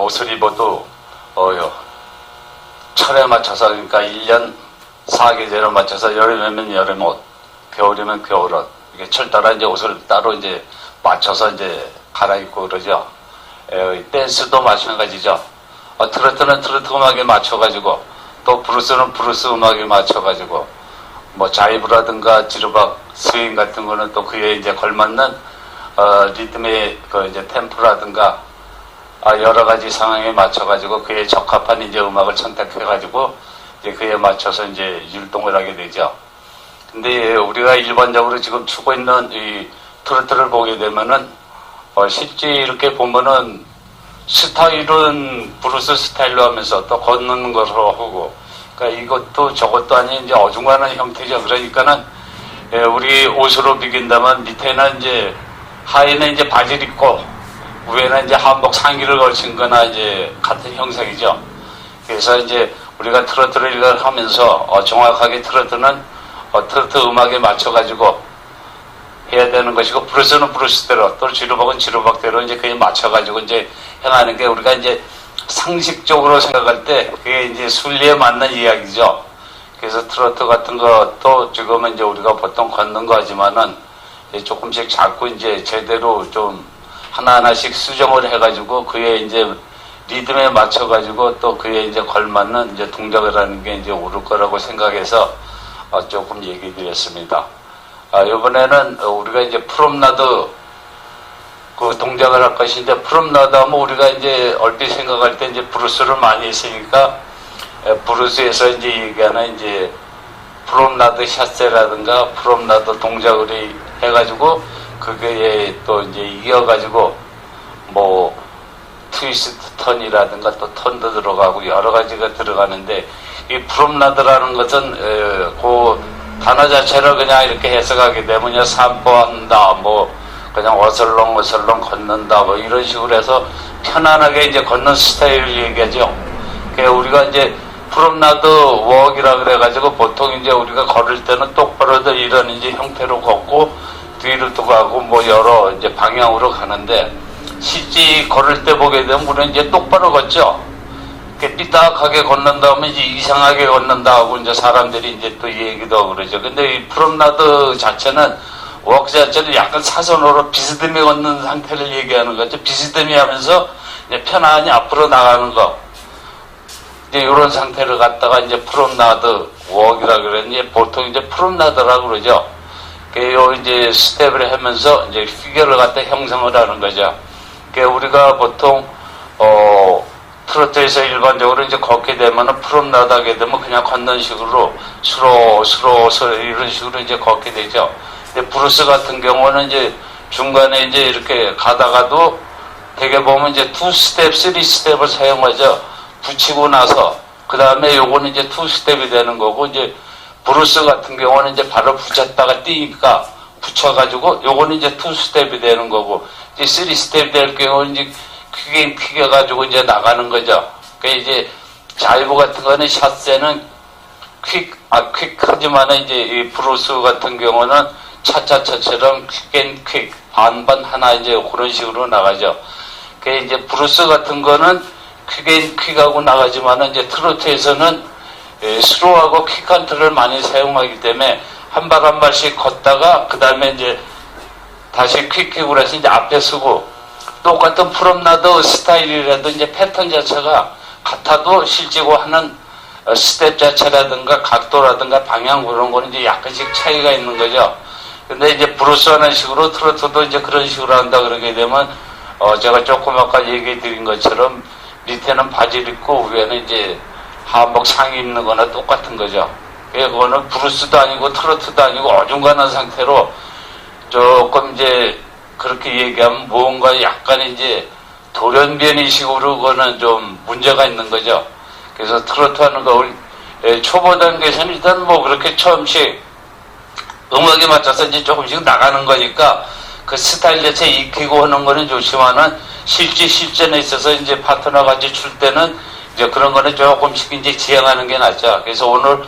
옷을 입어도 철에 맞춰서, 그러니까 1년 4계절에 맞춰서 여름이면 여름 옷, 겨울이면 겨울 옷, 이게 철 따라 이제 옷을 따로 이제 맞춰서 이제 갈아입고 그러죠. 댄스도 마찬가지죠. 트로트는 트로트 음악에 맞춰가지고, 또 브루스는 브루스 음악에 맞춰가지고, 뭐 자이브라든가 지르박, 스윙 같은 거는 또 그에 이제 걸맞는 리듬의 그 이제 템포라든가 여러 가지 상황에 맞춰가지고 그에 적합한 이제 음악을 선택해가지고 이제 그에 맞춰서 이제 율동을 하게 되죠. 근데 우리가 일반적으로 지금 추고 있는 이 트로트를 보게 되면은 실제 이렇게 보면은 스타일은 브루스 스타일로 하면서 또 걷는 것으로 하고, 그러니까 이것도 저것도 아닌 이제 어중간한 형태죠. 그러니까는 우리 옷으로 비긴다면 밑에는 이제 하의는 이제 바지를 입고 위에는 이제 한복 상의를 걸친 거나 이제 같은 형상이죠. 그래서 이제 우리가 트로트를 하면서 정확하게 트로트는 트로트 음악에 맞춰가지고 해야 되는 것이고, 브루스는 브루스대로, 또 지루박은 지루박대로 이제 그에 맞춰가지고 이제 행하는 게 우리가 이제 상식적으로 생각할 때 그게 이제 순리에 맞는 이야기죠. 그래서 트로트 같은 것도 지금은 이제 우리가 보통 걷는 거 하지만은 조금씩 자꾸 이제 제대로 좀 하나하나씩 수정을 해가지고 그에 이제 리듬에 맞춰가지고 또 그에 이제 걸맞는 이제 동작을 하는 게 이제 옳을 거라고 생각해서 조금 얘기 드렸습니다. 이번에는 우리가 이제 프롬나드 그 동작을 할 것인데, 프롬나드 하면 우리가 이제 얼핏 생각할 때 이제 브루스를 많이 했으니까 브루스에서 이제 얘기하는 이제 프롬나드 샷세라든가 프롬나드 동작을 해가지고 그게 또 이제 이어가지고 뭐 트위스트 턴이라든가 또 턴도 들어가고 여러 가지가 들어가는데, 이 프롬나드라는 것은 그 단어 자체를 그냥 이렇게 해석하게 되면 그냥 산보한다, 뭐 그냥 어슬렁어슬렁 걷는다, 뭐 이런 식으로 해서 편안하게 이제 걷는 스타일을 얘기하죠. 그러니까 우리가 이제 프롬나드 웍이라 그래가지고 보통 이제 우리가 걸을 때는 똑바로도 이런 이제 형태로 걷고 뒤로도 가고 뭐 여러 이제 방향으로 가는데, 실제 걸을 때 보게 되면 우리는 이제 똑바로 걷죠. 이렇게 삐딱하게 걷는다 하면 이제 이상하게 걷는다 하고 이제 사람들이 이제 또 얘기도 하고 그러죠. 근데 이 프롬나드 자체는 웍 자체는 약간 사선으로 비스듬히 걷는 상태를 얘기하는 거죠. 비스듬히 하면서 이제 편안히 앞으로 나가는 거. 이제 이런 상태를 갖다가 이제 프롬나드 웍이라 그러는데, 보통 이제 프롬나드라고 그러죠. 그 이제 스텝을 하면서 이제 피겨를 갖다 형성을 하는 거죠. 그 우리가 보통 트로트에서 일반적으로 이제 걷게 되면은 프롬나드 하게 되면 그냥 걷는 식으로 스로 이런 식으로 이제 걷게 되죠. 근데 브루스 같은 경우는 이제 중간에 이제 이렇게 가다가도 되게 보면 이제 2스텝, 3스텝을 사용하죠. 붙이고 나서 그 다음에 요거는 이제 2스텝이 되는 거고, 이제 브루스 같은 경우는 이제 발을 붙였다가 뛰니까 붙여가지고 요거는 이제 2스텝이 되는 거고, 이제 3스텝 될 경우는 이제 크게 튀겨가지고 이제 나가는 거죠. 그 이제 자이브 같은 거는 샷세는 퀵하지만 이제 이 브루스 같은 경우는 차차차처럼 퀵 반반 하나 이제 그런 식으로 나가죠. 그 이제 브루스 같은 거는 퀵하고 나가지만 이제 트로트에서는 스로우하고 퀵한 틀을 많이 사용하기 때문에 한 발 한 발씩 걷다가 그 다음에 이제 다시 퀵으로 해서 이제 앞에 서고, 똑같은 프롬나드 스타일이라도 이제 패턴 자체가 같아도 실제고 하는 스텝 자체라든가 각도라든가 방향 그런 거는 이제 약간씩 차이가 있는 거죠. 근데 이제 브루스 하는 식으로 트로트도 이제 그런 식으로 한다 그러게 되면 제가 조금 아까 얘기 드린 것처럼 밑에는 바지를 입고 위에는 이제 한복 상의 입는 거나 똑같은 거죠. 그거는 브루스도 아니고 트로트도 아니고 어중간한 상태로 조금 이제 그렇게 얘기하면 뭔가 약간 이제 돌연변이식으로 그거는 좀 문제가 있는 거죠. 그래서 트로트 하는 거 초보 단계에서는 일단 뭐 그렇게 처음씩 음악에 맞춰서 이제 조금씩 나가는 거니까 그 스타일 자체 익히고 하는 거는 좋지만은 실전에 있어서 이제 파트너 같이 출 때는 이제 그런 거는 조금씩 이제 지향하는 게 낫죠. 그래서 오늘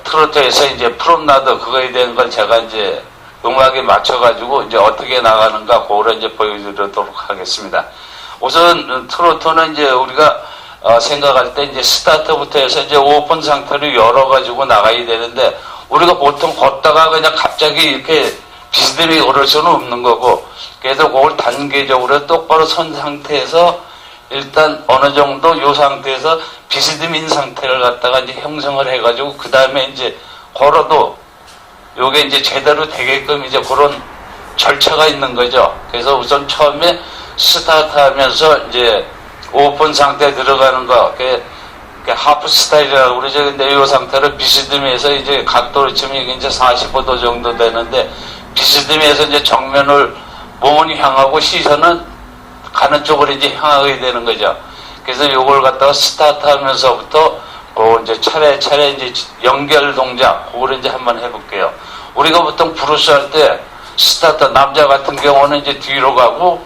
트로트에서 이제 프롬나드 그거에 대한 걸 제가 이제 음악에 맞춰가지고 이제 어떻게 나가는가 그거를 이제 보여드리도록 하겠습니다. 우선 트로트는 이제 우리가 생각할 때 이제 스타트부터 해서 이제 오픈 상태로 열어가지고 나가야 되는데 우리가 보통 걷다가 그냥 갑자기 이렇게 비스듬히 오를 수는 없는 거고 그래서 그걸 단계적으로 똑바로 선 상태에서 일단 어느 정도 요 상태에서 비스듬인 상태를 갖다가 이제 형성을 해가지고 그 다음에 이제 걸어도 요게 이제 제대로 되게끔 이제 그런 절차가 있는 거죠. 그래서 우선 처음에 스타트 하면서 이제 오픈 상태에 들어가는 거, 하프 스타일이라고 그러죠. 근데 이 상태로 비스듬히해서 이제 각도를 치면 이게 이제 45도 정도 되는데 비스듬히해서 이제 정면을 몸은 향하고 시선은 가는 쪽으로 이제 향하게 되는 거죠. 그래서 요걸 갖다가 스타트 하면서부터 이제 차례차례 이제 연결 동작, 그걸 이제 한번 해볼게요. 우리가 보통 브루스 할 때 스타트, 남자 같은 경우는 이제 뒤로 가고,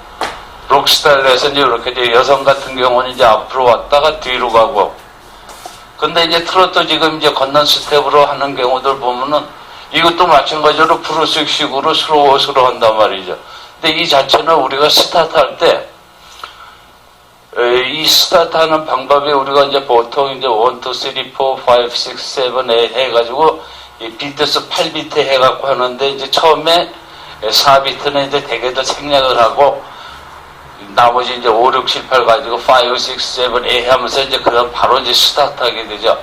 록 스타일에서 이제 이렇게 이제 여성 같은 경우는 이제 앞으로 왔다가 뒤로 가고. 근데 이제 트로트 지금 이제 걷는 스텝으로 하는 경우들 보면은 이것도 마찬가지로 브루스식으로 스로우 한단 말이죠. 근데 이 자체는 우리가 스타트 할 때, 이 스타트 하는 방법이 우리가 이제 보통 이제 1, 2, 3, 4, 5, 6, 7, 8 해가지고 이 비트수 8비트 해갖고 하는데 이제 처음에 4비트는 이제 대개들 생략을 하고 나머지 이제 5, 6, 7, 8 가지고 5, 6, 7, 8 하면서 이제 그럼 바로 이제 스타트 하게 되죠.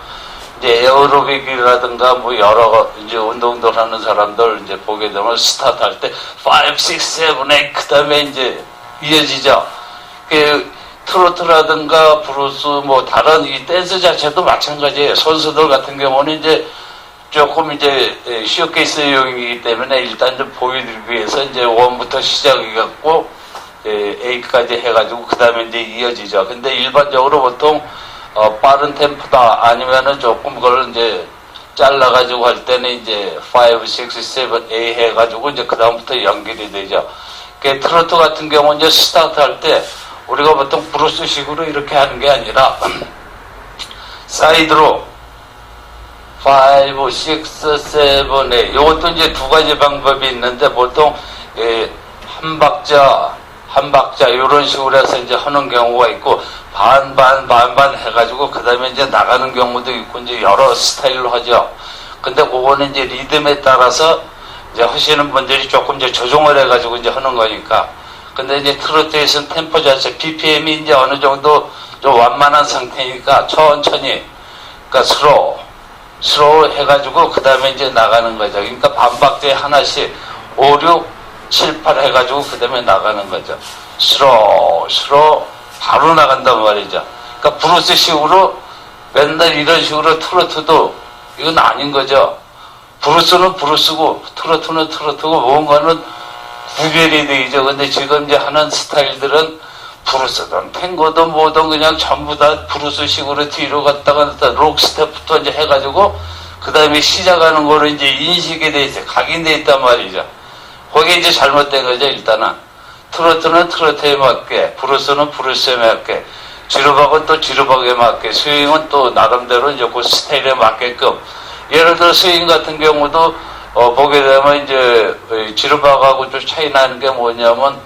이제 에어로빅이라든가 뭐 여러 이제 운동들 하는 사람들 이제 보게 되면 스타트 할 때 5, 6, 7, 8 그 다음에 이제 이어지죠. 트로트라든가 브루스 뭐 다른 이 댄스 자체도 마찬가지예요. 선수들 같은 경우는 이제 조금 이제 쇼케이스용이기 때문에 일단 좀 보여드리기 위해서 이제 1부터 시작해갖고 A까지 해가지고 그 다음에 이제 이어지죠. 근데 일반적으로 보통 빠른 템포다 아니면은 조금 그걸 이제 잘라가지고 할 때는 이제 5, 6, 7, 8 A 해가지고 이제 그 다음부터 연결이 되죠. 트로트 같은 경우는 이제 스타트 할 때 우리가 보통 브루스식으로 이렇게 하는 게 아니라 사이드로 5, 6, 7, 8 이것도 이제 두 가지 방법이 있는데 보통 한 박자 이런 식으로 해서 이제 하는 경우가 있고 반반 해가지고 그 다음에 이제 나가는 경우도 있고 이제 여러 스타일로 하죠. 근데 그거는 이제 리듬에 따라서 이제 하시는 분들이 조금 이제 조정을 해가지고 이제 하는 거니까. 근데 이제 트로트에서는 템포 자체, BPM이 이제 어느 정도 좀 완만한 상태니까 천천히, 그러니까 스로우 해가지고 그 다음에 이제 나가는 거죠. 그러니까 반박자에 하나씩 5, 6, 7, 8 해가지고 그 다음에 나가는 거죠. 스로우 바로 나간단 말이죠. 그러니까 브루스식으로 맨날 이런 식으로 트로트도 이건 아닌 거죠. 브루스는 브루스고 트로트는 트로트고 뭔가는 구별이 되죠. 근데 지금 이제 하는 스타일들은 브루스든 탱고든 뭐든 그냥 전부 다 브루스식으로 뒤로 갔다가 록 스텝부터 이제 해가지고 그 다음에 시작하는 거로 이제 인식이 돼 있어요. 각인돼 있단 말이죠. 거기에 이제 잘못된 거죠. 일단은 트로트는 트로트에 맞게, 브루스는 브루스에 맞게, 지루박은 또 지루박에 맞게, 스윙은 또 나름대로 이제 그 스타일에 맞게끔. 예를 들어 스윙 같은 경우도 보게 되면 이제 지루박하고 좀 차이 나는 게 뭐냐면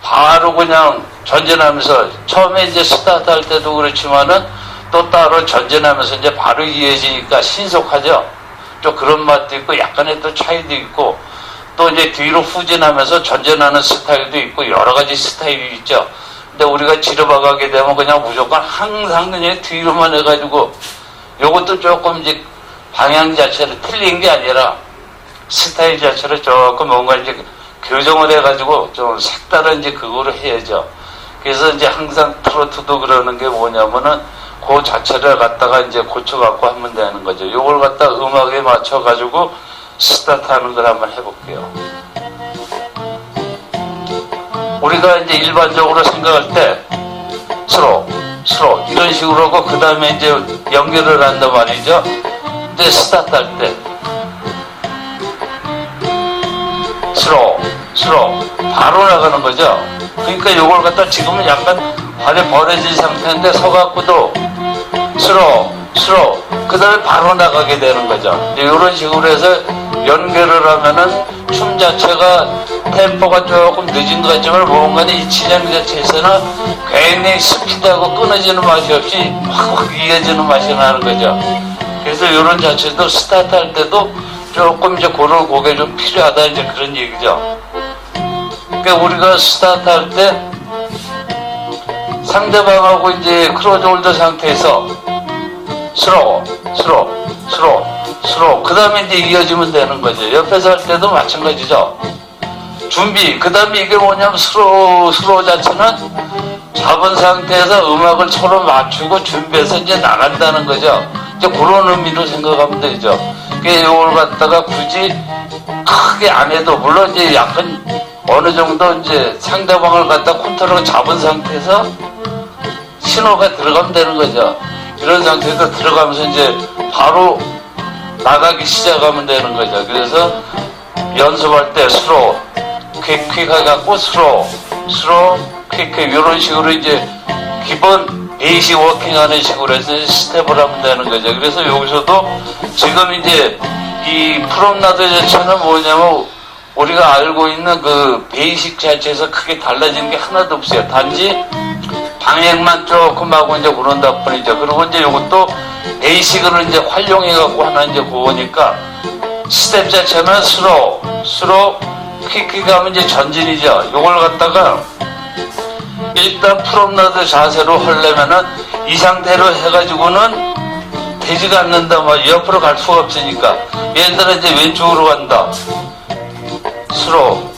바로 그냥 전진하면서 처음에 이제 스타트 할 때도 그렇지만은 또 따로 전진하면서 이제 바로 이어지니까 신속하죠. 좀 그런 맛도 있고 약간의 또 차이도 있고 또 이제 뒤로 후진하면서 전진하는 스타일도 있고 여러 가지 스타일이 있죠. 근데 우리가 지루박 하게 되면 그냥 무조건 항상 그냥 뒤로만 해가지고 요것도 조금 이제 방향 자체를 틀린 게 아니라 스타일 자체를 조금 뭔가 이제 교정을 해가지고 좀 색다른 이제 그거를 해야죠. 그래서 이제 항상 트로트도 그러는 게 뭐냐면은 그 자체를 갖다가 이제 고쳐갖고 하면 되는 거죠. 요걸 갖다 음악에 맞춰가지고 스타트 하는 걸 한번 해볼게요. 우리가 이제 일반적으로 생각할 때 스로 이런 식으로 하고 그 다음에 이제 연결을 한단 말이죠. 근데 스타트 할 때 스로 바로 나가는 거죠. 그러니까 요걸 갖다 지금은 약간 발이 벌어진 상태인데 서갖고도 스로 그 다음에 바로 나가게 되는 거죠. 이런 식으로 해서 연결을 하면은 춤 자체가 템포가 조금 늦은 것 같지만 뭔가 이 진행 자체에서는 굉장히 스피드하고 끊어지는 맛이 없이 확 이어지는 맛이 나는 거죠. 그래서 이런 자체도 스타트 할 때도 조금 이제 그런 곡에 좀 필요하다 이제 그런 얘기죠. 그러니까 우리가 스타트 할 때 상대방하고 이제 크로즈 홀더 상태에서 스로 그 다음에 이제 이어지면 되는 거죠. 옆에서 할 때도 마찬가지죠. 준비, 그 다음에 이게 뭐냐면 스로 자체는 잡은 상태에서 음악을 서로 맞추고 준비해서 이제 나간다는 거죠. 이제 그런 의미로 생각하면 되죠. 그러니까 이걸 갖다가 굳이 크게 안 해도, 물론 이제 약간 어느 정도 이제 상대방을 갖다 컨트롤 잡은 상태에서 신호가 들어가면 되는 거죠. 이런 상태에서 들어가면서 이제 바로 나가기 시작하면 되는 거죠. 그래서 연습할 때 스로, 퀵하게 갖고 스로, 퀵 이런 식으로 이제 기본 베이직 워킹 하는 식으로 해서 스텝을 하면 되는 거죠. 그래서 여기서도 지금 이제 이 프롬나드 자체는 뭐냐면 우리가 알고 있는 그 베이직 자체에서 크게 달라지는 게 하나도 없어요. 단지 방향만 조금 하고 이제 그런다 뿐이죠. 그리고 이제 이것도 베이직을 이제 활용해갖고 하나 이제 그거니까 스텝 자체는 스로, 퀵 하면 이제 전진이죠. 이걸 갖다가 일단 프롬나드 자세로 하려면은 이 상태로 해가지고는 되지가 않는다. 뭐 옆으로 갈 수가 없으니까. 예를 들어 이제 왼쪽으로 간다. 스로,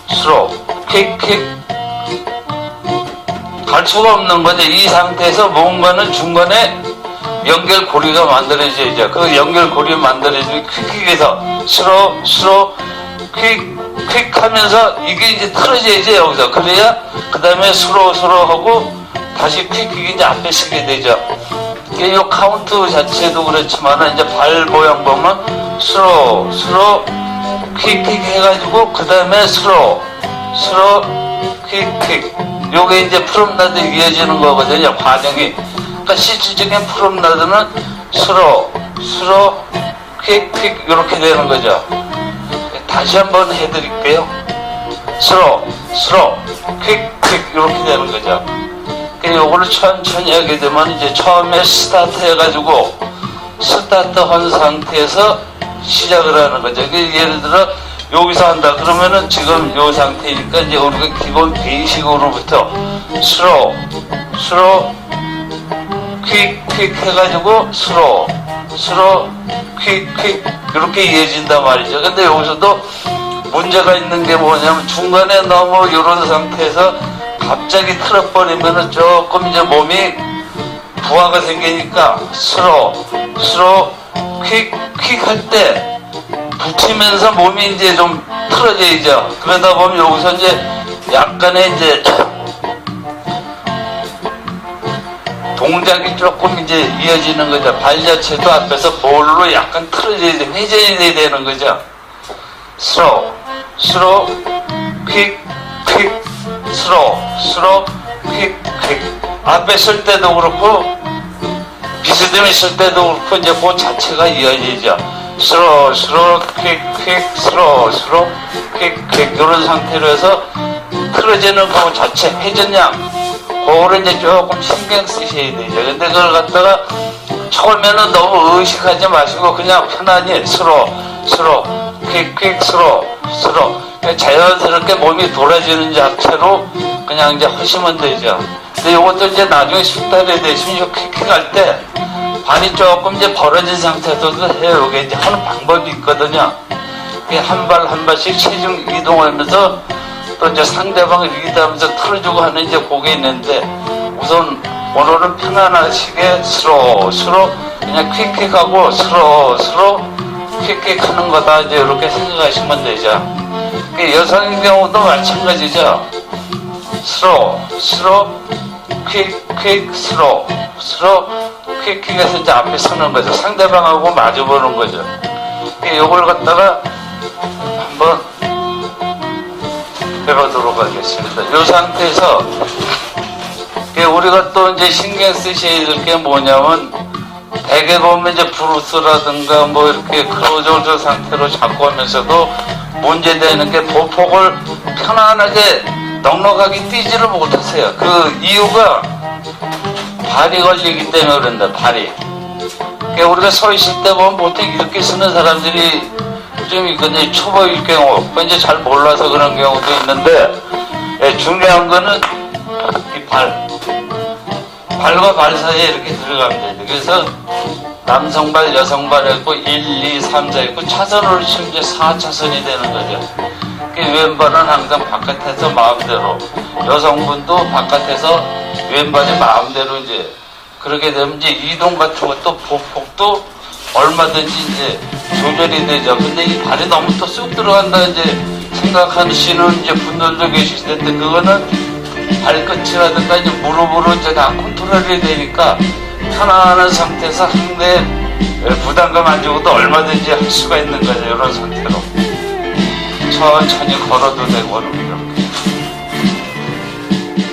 퀵. 갈 수가 없는 거죠. 이 상태에서 뭔가는 중간에 연결고리가 만들어져야죠. 그 연결고리 만들어지면 퀵에서 스로, 퀵 하면서 이게 이제 틀어져야죠, 여기서. 그래야 그 다음에 스로 하고 다시 퀵이 이제 앞에 서게 되죠. 이 카운트 자체도 그렇지만 이제 발 모양 보면 스로, 퀵 해가지고 그 다음에 스로, 퀵. 요게 이제 프롬나드 이어지는 거거든요, 과정이. 그러니까 실질적인 프롬나드는 스로, 퀵 이렇게 되는 거죠. 다시 한번 해드릴게요. 스로, 퀵 이렇게 되는 거죠. 요거를 천천히 하게 되면 이제 처음에 스타트 해가지고 스타트 한 상태에서 시작을 하는 거죠. 예를 들어 여기서 한다 그러면은 지금 요 상태니까 이제 우리가 기본 베이직으로부터 스로, 퀵 해가지고 스로, 퀵 이렇게 이어진단 말이죠. 근데 여기서도 문제가 있는 게 뭐냐면 중간에 너무 이런 상태에서 갑자기 틀어버리면은 조금 이제 몸이 부하가 생기니까 스로, 퀵 할 때 붙이면서 몸이 이제 좀 틀어져야죠. 그러다 보면 여기서 이제 약간의 이제 동작이 조금 이제 이어지는 거죠. 발 자체도 앞에서 볼로 약간 틀어져야 돼, 회전이 되는 거죠. 스로, 퀵, 스로, 퀵. 앞에 쓸 때도 그렇고 비스듬히 쓸 때도 그렇고 이제 그 자체가 이어지죠. 스로, 퀵, 스로, 퀵 이런 상태로 해서 틀어지는 그 자체 회전량 그거를 이제 조금 신경 쓰셔야 되죠. 근데 그걸 갖다가 처음에는 너무 의식하지 마시고 그냥 편안히 스로, 퀵, 스로. 자연스럽게 몸이 돌아지는 자체로 그냥 이제 하시면 되죠. 근데 이것도 이제 나중에 숙달이 되시면 퀵 할 때 발이 조금 이제 벌어진 상태에서도 해요. 이게 이제 하는 방법이 있거든요. 한 발씩 체중 이동하면서 또 이제 상대방을 리드하면서 틀어주고 하는 이제 그게 있는데 우선 오늘은 편안하시게 스로 그냥 퀵하고 스로 퀵 하는 거다 이제 이렇게 생각하시면 되죠. 여성의 경우도 마찬가지죠. 스로 퀵 스로 퀵해서 이제 앞에 서는 거죠. 상대방하고 마주보는 거죠. 이걸 갖다가 한번 해보도록 하겠습니다. 이 상태에서 우리가 또 이제 신경 쓰셔야 될 게 뭐냐면 대개 보면 이제 브루스라든가 뭐 이렇게 크로저 상태로 잡고 하면서도 문제되는 게 보폭을 편안하게 넉넉하게 뛰지를 못하세요. 그 이유가 발이 걸리기 때문에 그런다, 발이. 그러니까 우리가 서 있을 때 보면 보통 이렇게 쓰는 사람들이 좀 있거든요. 초보일 경우, 이제 잘 몰라서 그런 경우도 있는데, 예, 중요한 거는 이 발과 발 사이에 이렇게 들어가면 돼요. 그래서 남성발, 여성발 했고 1, 2, 3, 4 있고 차선으로 치면 이제 4차선이 되는 거죠. 왼발은 항상 바깥에서 마음대로, 여성분도 바깥에서 왼발이 마음대로 이제 그렇게 되면 이제 이동 같은 것도 보폭도 얼마든지 이제 조절이 되죠. 근데 이 발이 너무 또 쑥 들어간다 이제 생각하시는 이제 분들도 계실 텐데, 그거는 발끝이라든가 이제 무릎으로 이제 다 컨트롤이 되니까 편안한 상태에서 상대 부담감 안 주고도 얼마든지 할 수가 있는 거죠. 이런 상태로 천천히 걸어도 되고 이렇게.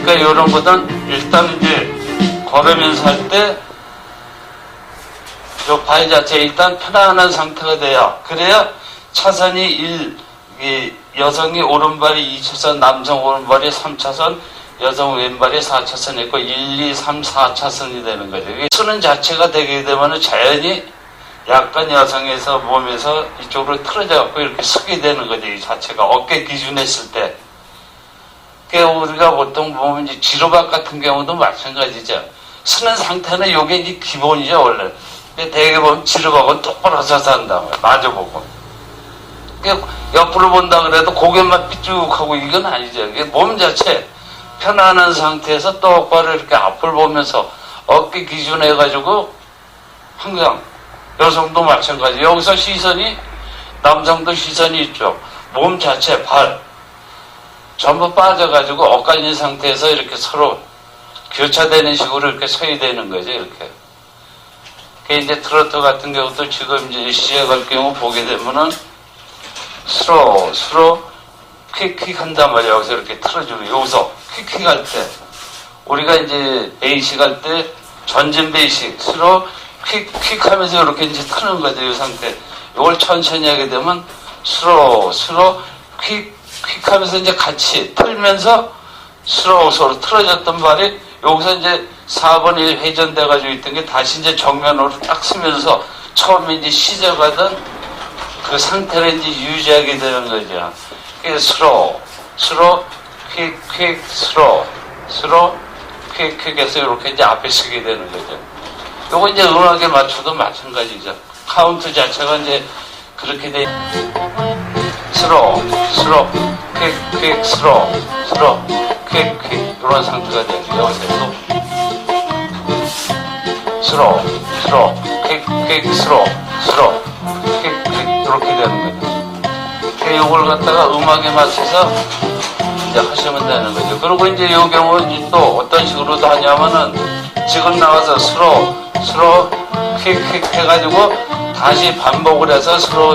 그러니까 이런 것은 일단 이제 걸으면서 할 때 이 발 자체 일단 편안한 상태가 돼야, 그래야 차선이 1, 여성이 오른발이 2차선, 남성 오른발이 3차선, 여성 왼발이 4차선이 있고 1, 2, 3, 4차선이 되는 거죠. 이게 쓰는 자체가 되게 되면 자연히 약간 여성에서 몸에서 이쪽으로 틀어져 갖고 이렇게 서게 되는 거죠. 이 자체가 어깨 기준했을 때. 그러니까 우리가 보통 보면 이제 지루박 같은 경우도 마찬가지죠. 쓰는 상태는 이게 이제 기본이죠, 원래. 대개 보면 지루박은 똑바로 서서 한다. 마주보고. 옆으로 본다 그래도 고개만 삐쭉하고 이건 아니죠. 이게 몸 자체 편안한 상태에서 똑바로 이렇게 앞을 보면서 어깨 기준해가지고 항상 여성도 마찬가지. 여기서 시선이, 남성도 시선이 있죠. 몸 자체, 발 전부 빠져가지고 엇갈린 상태에서 이렇게 서로 교차되는 식으로 이렇게 서야 되는 거죠. 이렇게. 이제 트로트 같은 경우도 지금 이제 시작할 경우 보게 되면은 스로 퀵 한단 말이에요. 여기서 이렇게 틀어주고, 여기서 퀵 할 때, 우리가 이제 베이식 할 때 전진 베이식, 스로 퀵 하면서 이렇게 이제 트는 거죠. 이 상태. 이걸 천천히 하게 되면 스로 퀵 하면서 이제 같이 틀면서 스로 틀어졌던 발이 여기서 이제 4번 1 회전돼가지고 있던 게 다시 이제 정면으로 딱 쓰면서 처음에 이제 시작하던 그 상태를 이제 유지하게 되는 거죠. 스로 퀵 스로 퀵 해서 이렇게 이제 앞에 쓰게 되는 거죠. 요거 이제 음악에 맞춰도 마찬가지죠. 카운트 자체가 이제 그렇게 돼. 스로 퀵 스로 퀵 이런 상태가 되는 거예요. 여기서 스로 퀵 스로 퀵 이렇게 되는 거죠. 이걸 갖다가 음악에 맞춰서 이제 하시면 되는 거죠. 그리고 이제 이 경우는 또 어떤 식으로도 하냐면은 지금 나와서 스로 퀵 해가지고 다시 반복을 해서 스로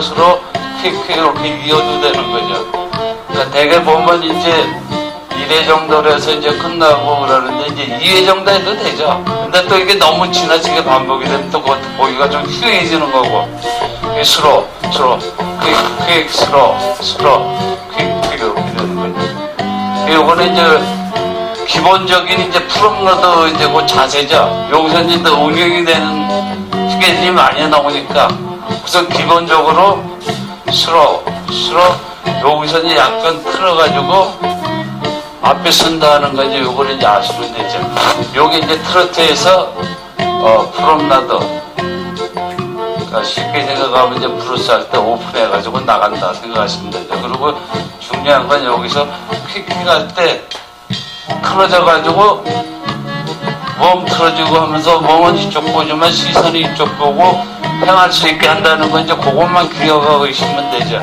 퀵 이렇게 이어도 되는 거죠. 그러니까 대개 보면 이제 1회 정도로 해서 이제 끝나고 그러는데 이제 2회 정도 해도 되죠. 근데 또 이게 너무 지나치게 반복이 되면 또 그것도 보기가 좀 희해지는 거고. 스로 퀵 스로 퀵 이렇게 되는 거죠. 요거는 이제 기본적인 이제 프롬러드 이제 그 자세죠. 여기서 이제 또 응용이 되는 스케줄이 많이 나오니까 우선 기본적으로 스로 여기서 이제 약간 틀어가지고 앞에 쓴다는 거 이제 요거를 이제 아시면 되죠. 요게 이제 트로트에서 프롬나더. 그러니까 쉽게 생각하면 이제 브루스 할 때 오픈해가지고 나간다 생각하시면 되죠. 그리고 중요한 건 여기서 퀵 할 때 틀어져가지고 몸 틀어지고 하면서 몸은 이쪽 보지만 시선이 이쪽 보고 행할 수 있게 한다는 건 이제 그것만 기억하고 있으면 되죠.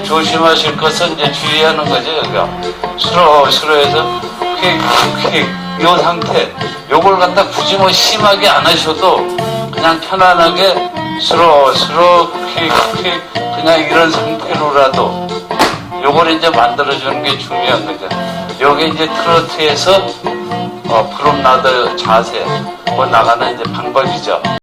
조심하실 것은 이제 주의하는 거죠. 여기가 스로해서 퀵 이 상태 요걸 갖다 굳이 뭐 심하게 안 하셔도 그냥 편안하게 스로 퀵 그냥 이런 상태로라도 요걸 이제 만들어주는 게 중요한 거죠. 요게 이제 트로트에서 프롬나더 자세 뭐 나가는 이제 방법이죠.